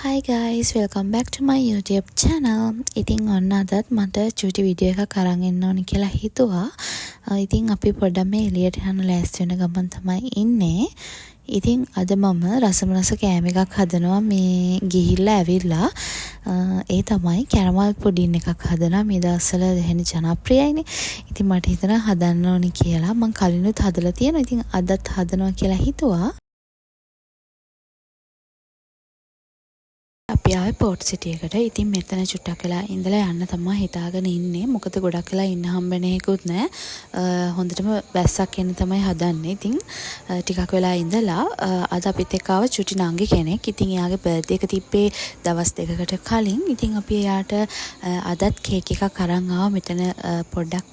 Hi guys, welcome back to my YouTube channel. ඉතින් ඔන්න අදත් මට චූටි වීඩියෝ එකක් අරන් එන්න ඕනි කියලා හිතුවා. ඉතින් අපි පොඩ්ඩක් මේ එළියට යන ලෑස්ති වෙන ගමන් තමයි ඉන්නේ. ඉතින් අද මම රස කෑම එකක් හදනවා මේ ගිහිල්ලා ඇවිල්ලා. ඒ තමයි කැරමල් පුඩින් එකක් හදනවා. මේ දවස්වල දෙහෙන ජනප්‍රියයිනේ. ඉතින් මට හිතෙනවා හදන්න ඕනි කියලා. මම කලිනුත් හදලා තියෙනවා. ඉතින් අදත් හදනවා කියලා හිතුවා. අපි ආවේ පෝට් සිටි එකට. ඉතින් මෙතන චුට්ටක් වෙලා ඉඳලා යන්න තමයි හිතාගෙන ඉන්නේ. මොකද ගොඩක් වෙලා ඉන්න හම්බෙන්නේ හේකුත් නැහැ. හොඳටම වැස්සක් එන්න තමයි හදන්නේ. ඉතින් ටිකක් වෙලා ඉඳලා අද අපිත් එක්ක ආව චුටි නංගි කෙනෙක්. ඉතින් එයාගේ බර්ත්ඩේ එක තිබ්බේ දවස් දෙකකට කලින්. ඉතින් අපි එයාට අදත් කේක් එකක් අරන් ආවා. මෙතන පොඩ්ඩක්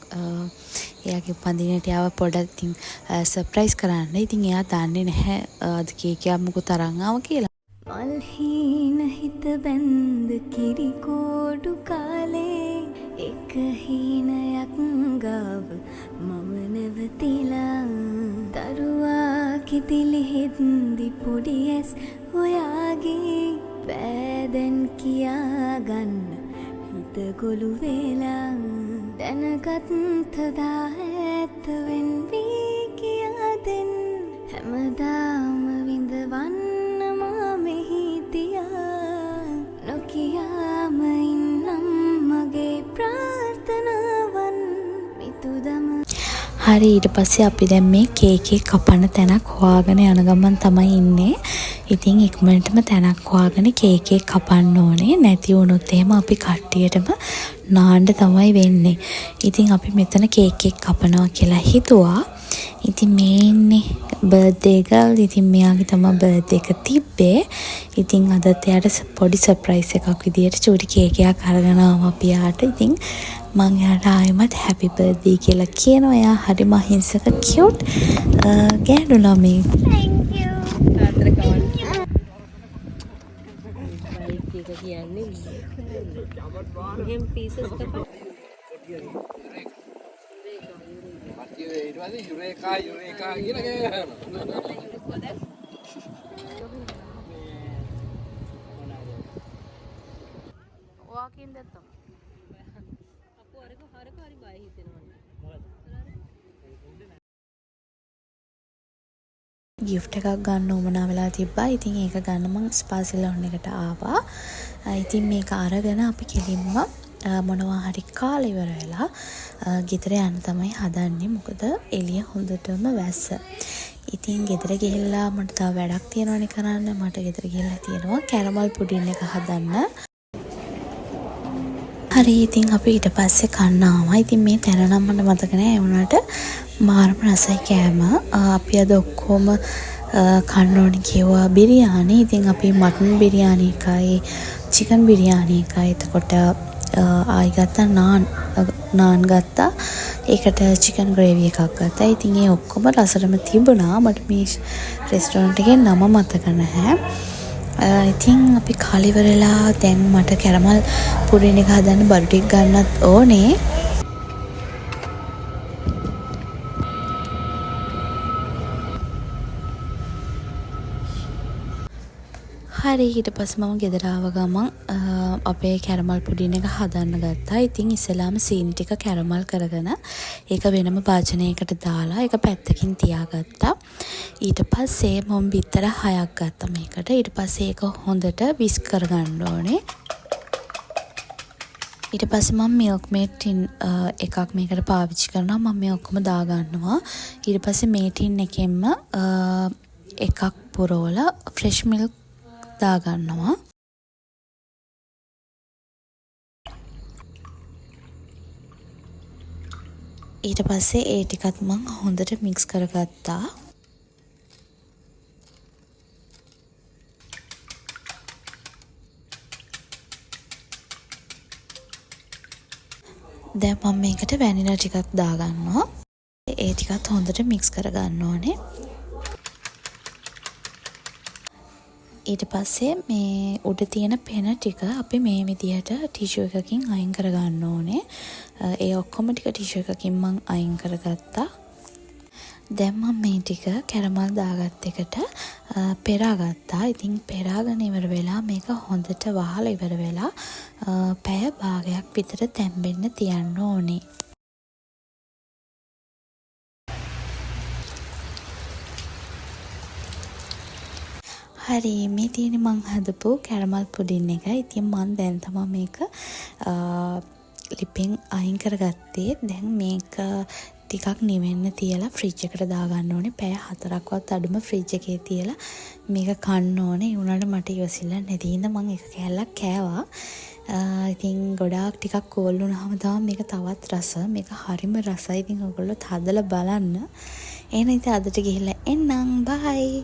එයාගේ උපන්දිනේට ආව පොඩ්ඩක් ඉතින් සර්ප්‍රයිස් කරන්න. ඉතින් එයා දන්නේ නැහැ අද කේක් එකක් මොකද අරන් ආව කියලා. මල්හීන හිත බැන්ද කිරිකෝඩු කාලේ එක හීනයක් ගාව මම නැවතිලා දරුවා කිදිලි හින්දි පොඩි ඇස් ඔයාගේ බෑදැන් කියාගන්න හිත ගොළු වෙලා දැනගත්තදා ඇත්ත වෙන්වී කියා දෙන්න හැමදාම විඳවන්න නොකියාම ඉන්නම් මගේ ප්‍රාර්ථනාවන් මිතුදම. හරි ඊට පස්සේ අපි දැන් මේ කේක් එක කපන්න තැනක් හොයාගෙන යන ගමන් තමයි ඉන්නේ. ඉතින් ඉක්මනටම තැනක් හොයාගෙන කේක් එක කපන්න ඕනේ. නැති වුණොත් එහෙම අපි කට්ටියටම නාන්න තමයි වෙන්නේ. ඉතින් අපි මෙතන කේක් එක කපනවා කියලා හිතුවා. ඉතින් මේ ඉන්නේ බර්ත්ඩේ ගර්ල්. ඉතින් මෙයාගේ තමයි බර්ත්ඩේ එක තිබ්බේ. ඉතින් අදත් එයාට පොඩි සර්ප්‍රයිස් එකක් විදියට චූටි කේක් එකක් අරගෙන ආවා අපි යාට. ඉතින් මං එයාට ආයෙමත් හැපි බර්ත්ඩේ කියලා කියනවා. එයා හරිම අහිංසක කියුට් ගෑනු ළමෙක්. Thank you. තාත්තට කවන්න. බයික් එක කියන්නේ මෙහෙම පීසස් කපා. යුරේකා කියලා කියනවා. වාකින් දැත්තම්. අපෝ අරක හරි බය හිතෙනවා. ගිෆ්ට් එකක් ගන්න උවමනා වෙලා තිබ්බා. ඉතින් ඒක ගන්න මං ස්පා සැලොන් එකට ආවා. ඉතින් මේක අරගෙන අපි කෙලින්ම මොනවා හරි කාලා ඉවර වෙලා ගෙදර යන්න තමයි හදන්නේ. මොකද එළිය හොඳටම වැස්ස. ඉතින් ගෙදර ගිහිල්ලා මට තව වැඩක් තියෙනවනේ කරන්න. මට ගෙදර ගිහිල්ලා තියෙනවා කැරමල් පුඩින් එක හදන්න. හරි ඉතින් අපි ඊට පස්සේ කන්න ආවා. ඉතින් මේ තැන නම් මට මතක නෑ. ඒ වුණාට මාරම රසයි කෑම. අපි අද ඔක්කොම කන්න ඕනේ කිව්වා බිරියානි. ඉතින් අපි මටන් බිරියානි එකයි චිකන් බිරියානි එකයි එතකොට ආයි ගත්තා නාන් ගත්තා. ඒකට චිකන් ග්‍රේවි එකක් ගත්තා. ඉතින් ඒ ඔක්කොම රසටම තිබුණා. මට මේ රෙස්ටෝරන්ට් එකේ නම මතක නැහැ. ඉතින් අපි කාලිවරලා දැන් මට කැරමල් පුඩින් එක හදන්න බඩු ටික ගන්නත් ඕනේ. හරි ඊට පස්සේ මම ගෙදර ආව ගමන් අපේ කැරමල් පුඩින් එක හදන්න ගත්තා. ඉතින් ඉස්සෙල්ලාම සීනි ටික කැරමල් කරගෙන ඒක වෙනම භාජනයකට දාලා ඒක පැත්තකින් තියාගත්තා. ඊට පස්සේ මම බිත්තර 6ක් ගත්තා මේකට. ඊට පස්සේ ඒක හොඳට විස්ක් කරගන්න ඕනේ. ඊට පස්සේ මම මිල්ක් මේඩ් ටින් එකක් මේකට පාවිච්චි කරනවා. මම මේ ඔක්කොම දා ගන්නවා. ඊට පස්සේ මේ ටින් එකෙන්ම එකක් පුරවලා ෆ්‍රෙෂ් මිල්ක් දා ගන්නවා. ඊට පස්සේ ඒ ටිකත් මම හොඳට මික්ස් කරගත්තා. දැන් මම මේකට වැනිලා ටිකක් දා ගන්නවා. ඒ ටිකත් හොඳට මික්ස් කරගන්න ඕනේ. ඊට පස්සේ මේ උඩ තියෙන පෙන ටික අපි මේ විදිහට ටිෂු එකකින් අයින් කරගන්න ඕනේ. ඒ ඔක්කොම ටික ටිෂු එකකින් මම අයින් කරගත්තා. දැන් මම මේ ටික කැරමල් දාගත් එකට පෙරා ගත්තා. ඉතින් පෙරාගෙන ඉවර වෙලා මේක හොඳට වහලා ඉවර වෙලා පැය භාගයක් විතර තැම්බෙන්න තියන්න ඕනේ. හරි, මේ තියෙන මං හදපු කැරමල් පුඩින් එක. ඉතින් මං දැන් තමයි මේක ලිපෙන් අයින් කරගත්තේ. දැන් මේක ටිකක් නිවෙන්න තියලා ෆ්‍රිජ් එකට දාගන්න ඕනේ. පැය 4ක්වත් අඩුම ෆ්‍රිජ් එකේ තියලා මේක කන්න ඕනේ. ඒ වුණාට මට ඉවසිල්ල නැති හින්දා මං එක කෑල්ලක් කෑවා. ඉතින් ගොඩාක් ටිකක් කෝල් වුණාම තමයි මේක තවත් රස. මේක හරිම රසයි. ඉතින් ඔයගොල්ලෝ හදලා බලන්න. එහෙනම් ඉතින් අදට ගිහිල්ලා එන්නම්. බයි.